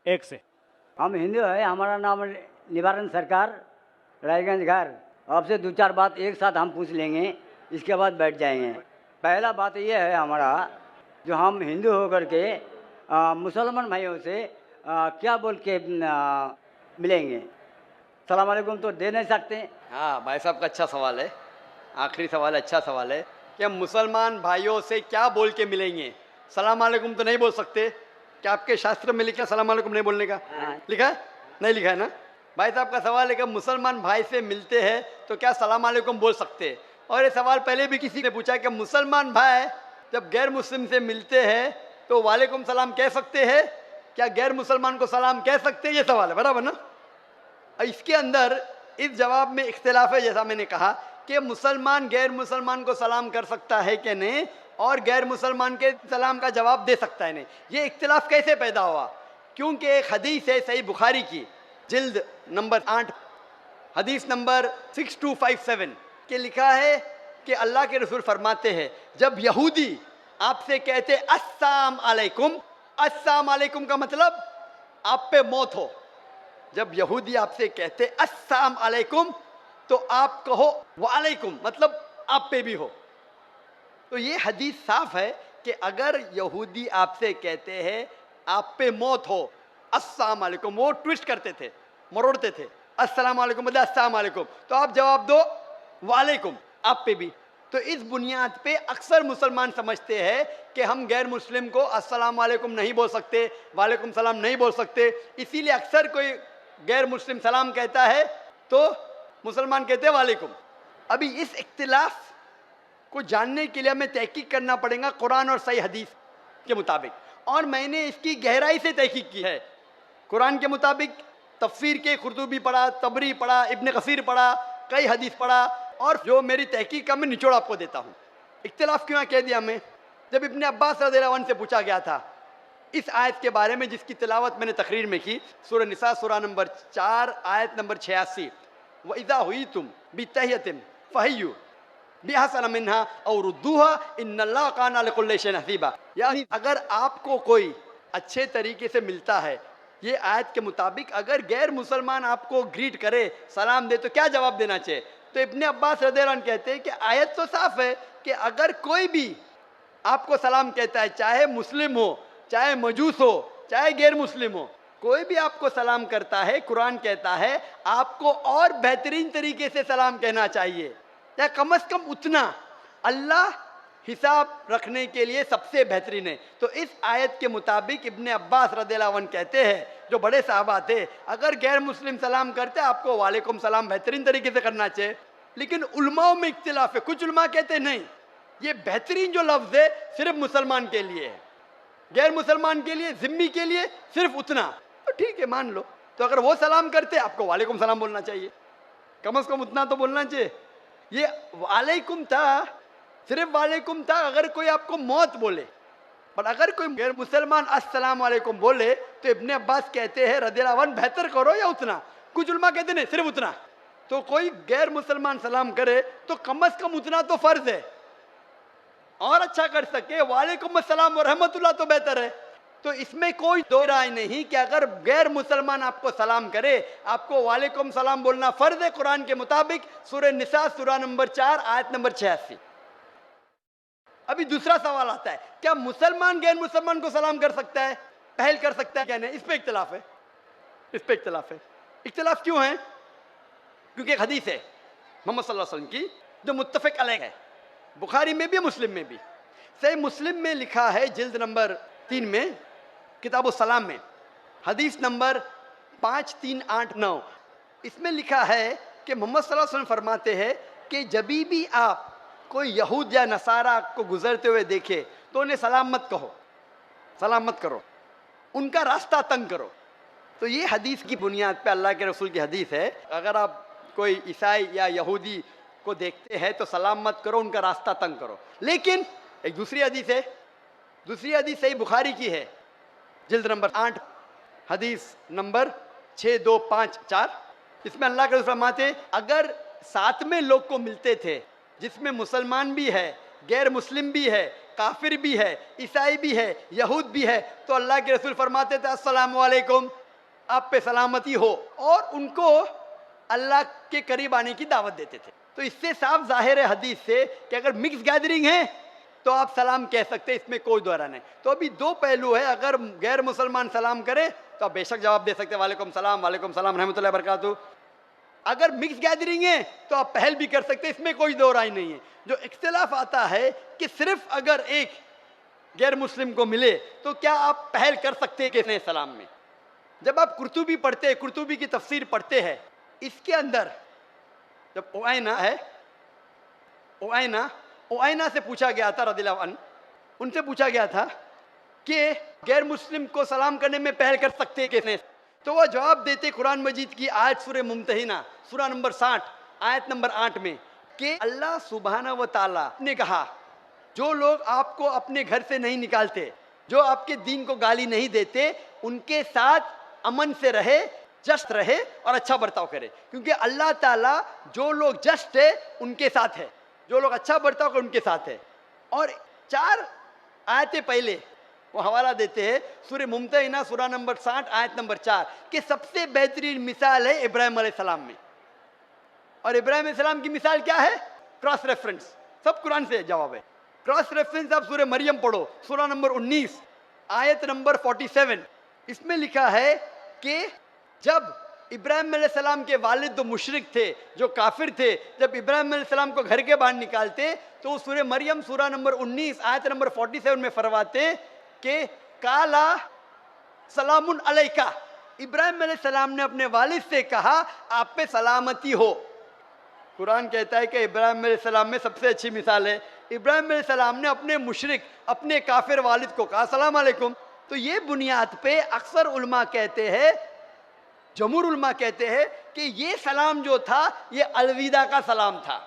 1 से। हम हिंदू है, हमारा नाम निवारण सरकार, रायगंज घर। आपसे 2-4 बात एक साथ हम पूछ लेंगे, इसके बाद बैठ जाएंगे। पहला बात ये है हमारा, जो हम हिंदू होकर के मुसलमान भाइयों से क्या बोल के मिलेंगे? सलाम अलैकुम तो दे नहीं सकते। हाँ भाई साहब का अच्छा सवाल है, आखिरी सवाल अच्छा सवाल है कि हम मुसलमान भाइयों से क्या बोल के मिलेंगे। सलाम अलैकुम तो नहीं बोल सकते। क्या आपके शास्त्र में लिखा सलाम अलैकुम नहीं बोलने का? लिखा है? नहीं लिखा है ना। भाई साहब का सवाल है कि मुसलमान भाई से मिलते हैं तो क्या सलाम अलैकुम बोल सकते हैं। और ये सवाल पहले भी किसी ने पूछा कि मुसलमान भाई जब गैर मुस्लिम से मिलते हैं तो वालेकुम सलाम कह सकते हैं, क्या गैर मुसलमान को सलाम कह सकते हैं? ये सवाल है, बराबर ना। इसके अंदर इस जवाब में इख्तिलाफ है, जैसा मैंने कहा कि मुसलमान गैर मुसलमान को सलाम कर सकता है कि नहीं, और गैर मुसलमान के सलाम का जवाब दे सकता है नहीं। ये इख्तिलाफ कैसे पैदा हुआ? क्योंकि एक हदीस है सही बुखारी की, जिल्द नंबर 8, हदीस नंबर 6257 के लिखा है कि अल्लाह के रसूल फरमाते हैं, जब यहूदी आपसे कहते अस्सलाम अलैकुम, अस्सलाम अलैकुम का मतलब आप पे मौत हो। जब यहूदी आपसे कहते अस्सलाम अलैकुम तो आप कहो वालेकुम, मतलब आप पे भी हो। तो ये हदीस साफ है कि अगर यहूदी आपसे कहते हैं आप पे मौत हो, अस्सलाम अलैकुम, वो ट्विस्ट करते थे, मरोड़ते थे, अस्सलाम अलैकुम मतलब अस्सलाम अलैकुम, तो आप जवाब दो वालेकुम, आप पे भी। तो इस बुनियाद पे अक्सर मुसलमान समझते हैं कि हम गैर मुस्लिम को अस्सलाम वालेकुम नहीं बोल सकते, वालेकुम सलाम नहीं बोल सकते। इसीलिए अक्सर कोई गैर मुस्लिम सलाम कहता है तो मुसलमान कहते हैं वालेकुम। अभी इस इख्तिलाफ को जानने के लिए हमें तहकीक करना पड़ेगा कुरान और सही हदीस के मुताबिक, और मैंने इसकी गहराई से तहकीक की है। कुरान के मुताबिक तफसीर के कुर्तुबी पढ़ा, तबरी पढ़ा, इब्न कसीर पढ़ा, कई हदीस पढ़ा, और जो मेरी तहकीक का मैं निचोड़ आपको देता हूँ। इख्तिलाफ क्यों कह दिया मैं? जब इब्न अब्बास रज़ियल्लाहु अन्हु से पूछा गया था इस आयत के बारे में जिसकी तिलावत मैंने तकरीर में की, सूरह निसा सूरह नंबर 4 आयत नंबर 86, व इज़ा हुय्यितुम बितहियतिन फहय्यु बिअहसन मिन्हा औ रुद्दूहा इन्नल्लाह काना लिकुल्लि शैइन हसीबा। यानी अगर आपको कोई अच्छे तरीके से मिलता है, ये आयत के मुताबिक अगर गैर मुसलमान आपको ग्रीट करे, सलाम दे, तो क्या जवाब देना चाहिए? तो इब्ने अब्बास रज़ियल्लाहु अन्हु कहते हैं कि आयत तो साफ है कि अगर कोई भी आपको सलाम कहता है, चाहे मुस्लिम हो, चाहे मजूस हो, चाहे गैर मुस्लिम हो, कोई भी आपको सलाम करता है, कुरान कहता है आपको और बेहतरीन तरीके से सलाम कहना चाहिए, या कम से कम उतना। अल्लाह हिसाब रखने के लिए सबसे बेहतरीन है। तो इस आयत के मुताबिक इब्ने अब्बास रज़ियल्लाहु अन्हु कहते हैं, जो बड़े साहबा थे, अगर गैर मुस्लिम सलाम करते आपको वालेकुम सलाम बेहतरीन तरीके से करना चाहिए। लेकिन उलमाओं में इख्तिलाफ है, कुछ उलमा कहते नहीं, ये बेहतरीन जो लफ्ज़ है सिर्फ मुसलमान के लिए है, गैर मुसलमान के लिए, जिम्मी के लिए सिर्फ उतना। तो ठीक है, मान लो। तो अगर वो सलाम करते आपको वालेकुम सलाम बोलना चाहिए, कम से कम उतना तो बोलना चाहिए। ये वालेकुम था, सिर्फ वालेकुम था अगर कोई आपको मौत बोले, पर अगर कोई गैर मुसलमान अस्सलाम वालेकुम बोले तो इब्ने अब्बास कहते हैं रज़ियल्लाहु अन्हु बेहतर करो या उतना। कुछ उलमा कहते नहीं, सिर्फ उतना। तो कोई गैर मुसलमान सलाम करे तो कम से कम उतना तो फर्ज है, और अच्छा कर सके वालेकुम अस्सलाम व रहमतुल्लाह तो बेहतर है। तो इसमें कोई दो राय नहीं कि अगर गैर मुसलमान आपको सलाम करे आपको वालेकुम सलाम बोलना फर्ज है कुरान के मुताबिक, सूरह निसा सूरह नंबर 4 आयत नंबर 86। अभी दूसरा सवाल आता है, क्या मुसलमान गैर मुसलमान को सलाम कर सकता है, पहल कर सकता है क्या नहीं? इस पे इख्तिलाफ है, इस पे इख्तिलाफ है। इख्तिलाफ क्यों है? क्योंकि एक हदीस है मोहम्मद सल्लल्लाहु अलैहि वसल्लम की जो मुत्तफिक अलैह है, बुखारी में भी मुस्लिम में भी। सही मुस्लिम में लिखा है जिल्द नंबर 3 में, किताब सलाम में, हदीस नंबर 5389, इसमें लिखा है कि मोहम्मद सल्लल्लाहु अलैहि वसल्लम फरमाते हैं कि जभी भी आप कोई यहूद या नसारा को गुजरते हुए देखे तो उन्हें सलाम मत कहो, सलाम मत करो, उनका रास्ता तंग करो। तो ये हदीस की बुनियाद पे अल्लाह के रसूल की हदीस है, अगर आप कोई ईसाई या यहूदी को देखते हैं तो सलाम मत करो, उनका रास्ता तंग करो। लेकिन एक दूसरी हदीस है, दूसरी हदीस सही बुखारी की है, जिल्द नंबर 8 हदीस नंबर 6254, इसमें अल्लाह के रसूल फरमाते अगर साथ में लोग को मिलते थे जिसमें मुसलमान भी है, गैर मुस्लिम भी है, काफिर भी है, ईसाई भी है, यहूद भी है, तो अल्लाह के रसूल फरमाते थे अस्सलामु अलैकुम, आप पे सलामती हो, और उनको अल्लाह के करीब आने की दावत देते थे। तो इससे साफ जाहिर है हदीस से कि अगर मिक्स गैदरिंग है तो आप सलाम कह सकते हैं, इसमें कोई दोहरा नहीं। तो अभी दो पहलू है, अगर गैर मुसलमान सलाम करे तो आप बेशक जवाब दे सकते हैं वालेकुम सलाम रहमतुल्लाहि बरकातहू। अगर मिक्स गैदरिंग है तो आप पहल भी कर सकते हैं, इसमें कोई दो राय नहीं है। जो इख्तिलाफ आता है कि सिर्फ अगर एक गैर मुस्लिम को मिले तो क्या आप पहल कर सकते हैं किसने सलाम में। जब आप कुर्तुबी पढ़ते हैं, कुर्तुबी की तफसीर पढ़ते हैं, इसके अंदर जब ओआइना है, ओआइना से पूछा गया था रदियल्लाहु अन्हु, उनसे पूछा गया था कि गैर मुस्लिम को सलाम करने में पहल कर सकते हैं किसने, तो वह जवाब देते कुरान मजीद की आयत सूरह मुम्तहिना सूरा नंबर 60 आयत नंबर 8 में कि अल्लाह सुब्हाना व ताला ने कहा जो लोग आपको अपने घर से नहीं निकालते, जो आपके दीन को गाली नहीं देते, उनके साथ अमन से रहे, जस्ट रहे और अच्छा बर्ताव करे, क्योंकि अल्लाह ताला जो लोग जस्ट है उनके साथ है, जो लोग अच्छा बर्ताव करे उनके साथ है। और 4 आयतें पहले वो हवाला देते हैं सूरह मुम्तहिना सूरा नंबर 60 आयत नंबर 4 कि सबसे बेहतरीन मिसाल है इब्राहिम अलैहिस्सलाम में। और इब्राहिम अलैहिस्सलाम की मिसाल क्या है? क्रॉस रेफरेंस, सब कुरान से जवाब है। क्रॉस रेफरेंस आप सूरह मरियम पढ़ो, सूरा नंबर 19 आयत नंबर 47, इसमें लिखा है कि जब इब्राहिम अलैहिस्सलाम के वालिद तो मुशरिक थे, जो काफिर थे, जब इब्राहिम अलैहिस्सलाम को घर के बाहर निकालते तो सूरह मरियम सूरा नंबर 19 आयत नंबर 47 में फरमाते कि काला सलामुन अलैका, इब्राहिम अलैहिस्सलाम ने अपने वालिद से कहा आप पे सलामती हो। कुरान कहता है कि इब्राहिम अलैहिस्सलाम में सबसे अच्छी मिसाल है, इब्राहिम अलैहिस्सलाम ने अपने मुशरिक, अपने काफिर वालिद को कहा सलाम अलैकुम। तो ये बुनियाद पे अक्सर उलमा कहते हैं, जमहूर उलमा कहते हैं कि ये सलाम जो था ये अलविदा का सलाम था,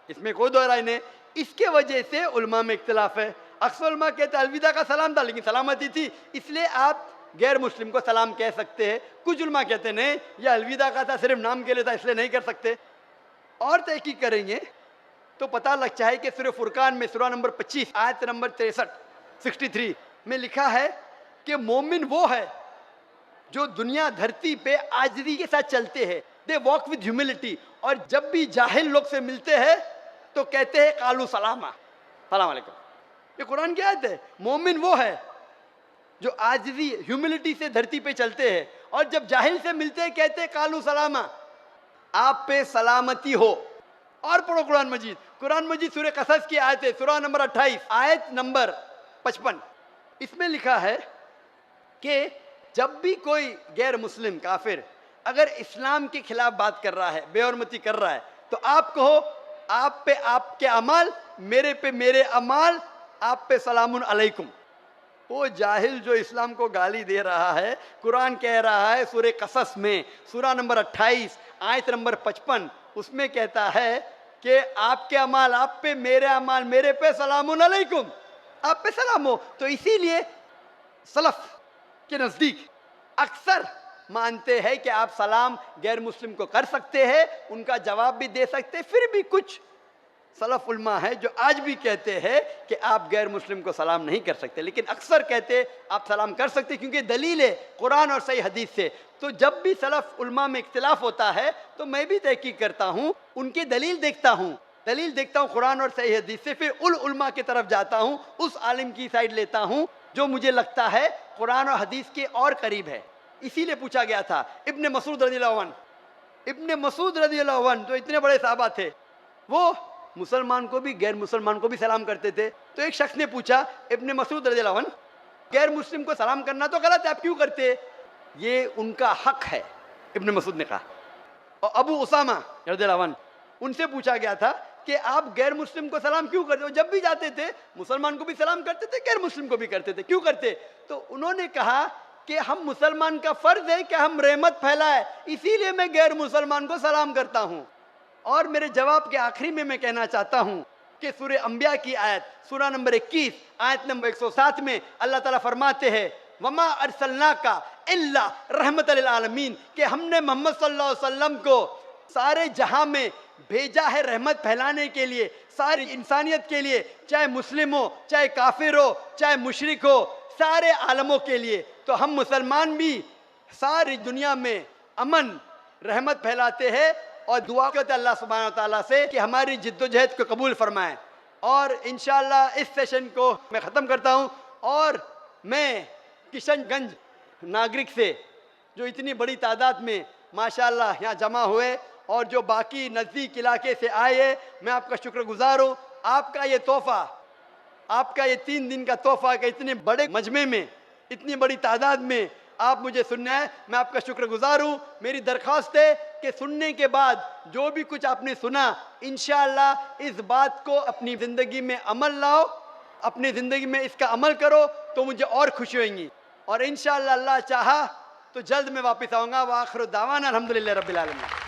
इसमें कोई दो राय नहीं। इसके वजह से उलमा में इख्तिलाफ है। अक्सर उलमा कहते हैं अलविदा का सलाम था लेकिन सलामती थी, इसलिए आप गैर मुस्लिम को सलाम कह सकते हैं। कुछ उलमा कहते नहीं यह अलविदा का था, सिर्फ नाम के लिए था, इसलिए नहीं कर सकते। और तहकीक करेंगे तो पता लगता है कि सूरह फुरकान में सूरा नंबर 25 आयत नंबर 63 में लिखा है कि मोमिन वो है जो दुनिया धरती पे आजिज़ी के साथ चलते हैं, दे वॉक विद ह्यूमिलिटी, और जब भी जाहिल लोग से मिलते हैं तो कहते हैं कालू सलामा, सलाम अलैकुम। ये कुरान की आयत है। मोमिन वो है जो आजिज़ी ह्यूमिलिटी से धरती पे चलते हैं और जब जाहिल से मिलते हैं कहते हैं कालू सलामा, आप पे सलामती हो। और पढ़ो कुरान मजीद सूरह कसस की आयत है, सूरा नंबर 28 आयत नंबर 55, इसमें लिखा है कि जब भी कोई गैर मुस्लिम काफिर अगर इस्लाम के खिलाफ बात कर रहा है, बेहरमती कर रहा है, तो आप कहो आप पे आपके अमाल, मेरे पे मेरे अमाल, आप पे सलामुन अलैकुम। वो जाहिल जो इस्लाम को गाली दे रहा है, कुरान कह रहा है सूरह कसस में सूरा नंबर 28 आयत नंबर 55, उसमें कहता है कि आपके अमाल आप पे, मेरे अमाल मेरे पे, सलामुन अलैकुम, आप पे सलाम हो। तो इसीलिए सलफ के नज़दीक अक्सर मानते हैं कि आप सलाम गैर मुस्लिम को कर सकते हैं, उनका जवाब भी दे सकते हैं। फिर भी कुछ सलफ उलमा है जो आज भी कहते हैं कि आप गैर मुस्लिम को सलाम नहीं कर सकते, लेकिन अक्सर कहते हैं आप सलाम कर सकते क्योंकि दलील है कुरान और सही हदीस से। तो जब भी सलफ उलमा में इख्तिलाफ होता है तो मैं भी तहकीक करता हूँ, उनकी दलील देखता हूँ कुरान और सही हदीस से, फिर उलमा की तरफ जाता हूँ, उस आलिम की साइड लेता हूँ जो मुझे लगता है कुरान और हदीस के और करीब है। इसीलिए पूछा गया था इब्ने मसूद रज़ियल्लाहु अन्हु जो इतने बड़े साहबा थे, वो मुसलमान को भी गैर मुसलमान को भी सलाम करते थे। तो एक शख्स ने पूछा इब्ने मसूद रज़ियल्लाहु अन्हु, गैर मुस्लिम को सलाम करना तो गलत है, आप क्यों करते? ये उनका हक है, इब्ने मसूद ने कहा। और अबू उसामा रज़ियल्लाहु अन्हु, उनसे पूछा गया था कि आप गैर मुस्लिम को सलाम क्यों करते हो? जब भी जाते थे मुसलमान को भी सलाम करते थे, गैर मुस्लिम को भी करते थे, क्यों करते? तो उन्होंने कहा कि हम मुसलमान का फर्ज है कि हम रहमत फैलाए, इसीलिए मैं गैर मुसलमान को सलाम करता हूं। और मेरे जवाब के आखिरी में मैं कहना चाहता हूं कि सूरह अंबिया की आयत सूरा नंबर 21 आयत नंबर 107 में अल्लाह ताला फरमाते हैं वमा अरसलनाका इल्ला रहमतल लिल आलमीन, कि हमने मोहम्मद सल्लल्लाहु अलैहि वसल्लम को सारे जहां में भेजा है रहमत फैलाने के लिए, सारी इंसानियत के लिए, चाहे मुस्लिम हो, चाहे काफिर हो, चाहे मुशरिक हो, सारे आलमों के लिए। तो हम मुसलमान भी सारी दुनिया में अमन रहमत फैलाते हैं और दुआ करते हैं अल्लाह सुब्हानहू व तआला से कि हमारी जिद्दोजहद को कबूल फरमाएं। और इंशाअल्लाह इस सेशन को मैं ख़त्म करता हूं। और मैं किशनगंज नागरिक से जो इतनी बड़ी तादाद में माशाअल्लाह यहाँ जमा हुए और जो बाकी नज़दीक इलाके से आए, मैं आपका शुक्रगुजार हूँ। आपका ये तोहफ़ा, आपका ये 3 दिन का तोहफ़ा कि इतने बड़े मजमे में, इतनी बड़ी तादाद में आप मुझे सुनना है, मैं आपका शुक्रगुजार हूँ। मेरी दरख्वास्त है कि सुनने के बाद जो भी कुछ आपने सुना, इंशाअल्लाह इस बात को अपनी ज़िंदगी में अमल लाओ, अपनी ज़िंदगी में इसका अमल करो तो मुझे और खुशी होगी। और इंशाअल्लाह अल्लाह चाहा तो जल्द मैं वापस आऊँगा। व आखिर दावाना अल्हम्दुलिल्लाह रब्बिल आलमीन।